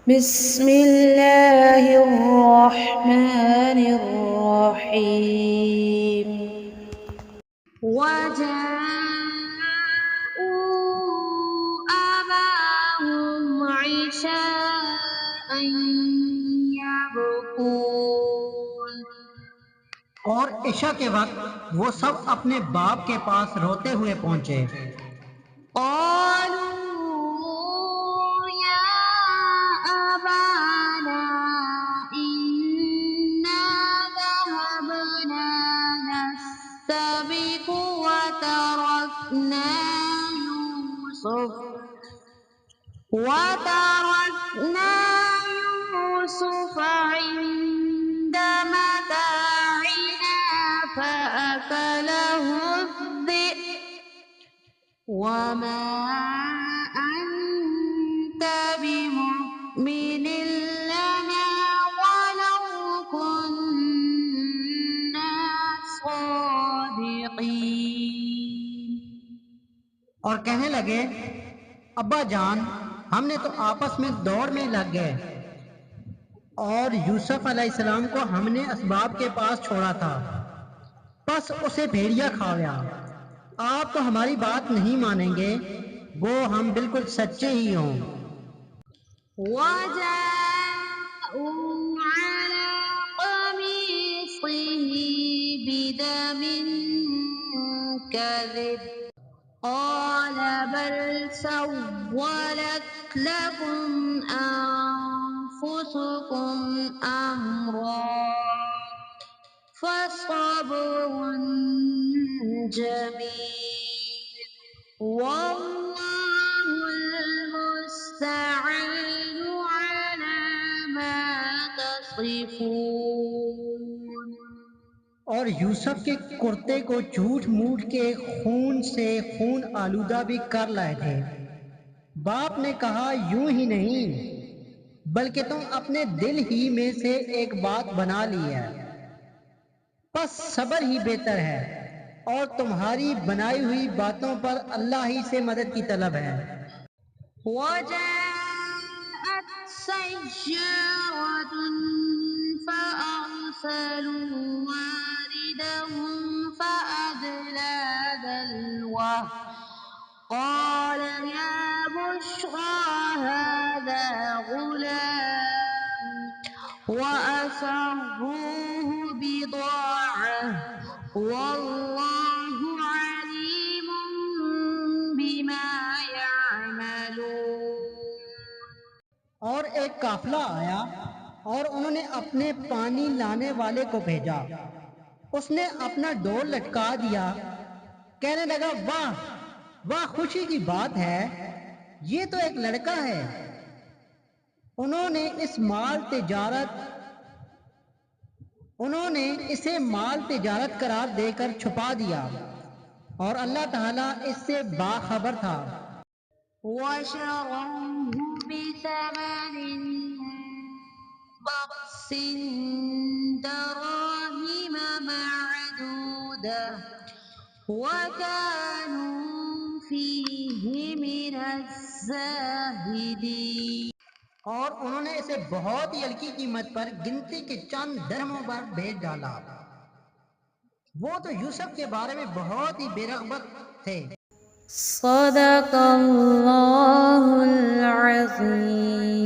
بسم اللہ الرحمن الرحیم وجاءوا أباهم عشاء يبكون اور عشاء کے وقت وہ سب اپنے باپ کے پاس روتے ہوئے پہنچے۔ قالوا يا أبانا إنا ذهبنا نستبق وتركنا يوسف عند متاعنا فأكله الذئب وما أنت بمؤمن لنا ولو كنا صادقين۔ اور کہنے لگے ابا جان ہم نے تو آپس میں دوڑ میں لگ گئے اور یوسف علیہ السلام کو ہم نے اسباب کے پاس چھوڑا تھا، بس اسے بھیڑیا کھا گیا۔ آپ تو ہماری بات نہیں مانیں گے، وہ ہم بالکل سچے ہی ہوں۔ وجاءوا على قميصه بدم كذب قال بل سولت لكم أنفسكم أمرا فصبر جميل والله المستعان على ما تصفون۔ اور یوسف کے کرتے کو جھوٹ موٹ کے خون سے خون آلودہ بھی کر لائے تھے۔ باپ نے کہا یوں ہی نہیں بلکہ تم اپنے دل ہی میں سے ایک بات بنا لی ہے، بس صبر ہی بہتر ہے، اور تمہاری بنائی ہوئی باتوں پر اللہ ہی سے مدد کی طلب ہے۔ وجاءت سيارة فأرسلوا واردهم فأدلى دلوه قال يا بشرى هذا غلام وأسروه بضاعة والله عليم بما يعملون۔ اور ایک قافلہ آیا اور انہوں نے اپنے پانی لانے والے کو بھیجا، اس نے اپنا ڈول لٹکا دیا، کہنے لگا واہ واہ خوشی کی بات ہے، یہ تو ایک لڑکا ہے۔ انہوں نے اسے مال تجارت قرار دے کر چھپا دیا، اور اللہ تعالیٰ اس سے باخبر تھا۔ وشروه بثمن بخس دراهم معدودة وكانوا فيه من الزاهدين۔ اور انہوں نے اسے بہت ہی ہلکی قیمت پر گنتی کے چند درہموں پر بھیج ڈالا۔ وہ تو یوسف کے بارے میں بہت ہی بے رغبت تھے۔ صدق اللہ العظیم۔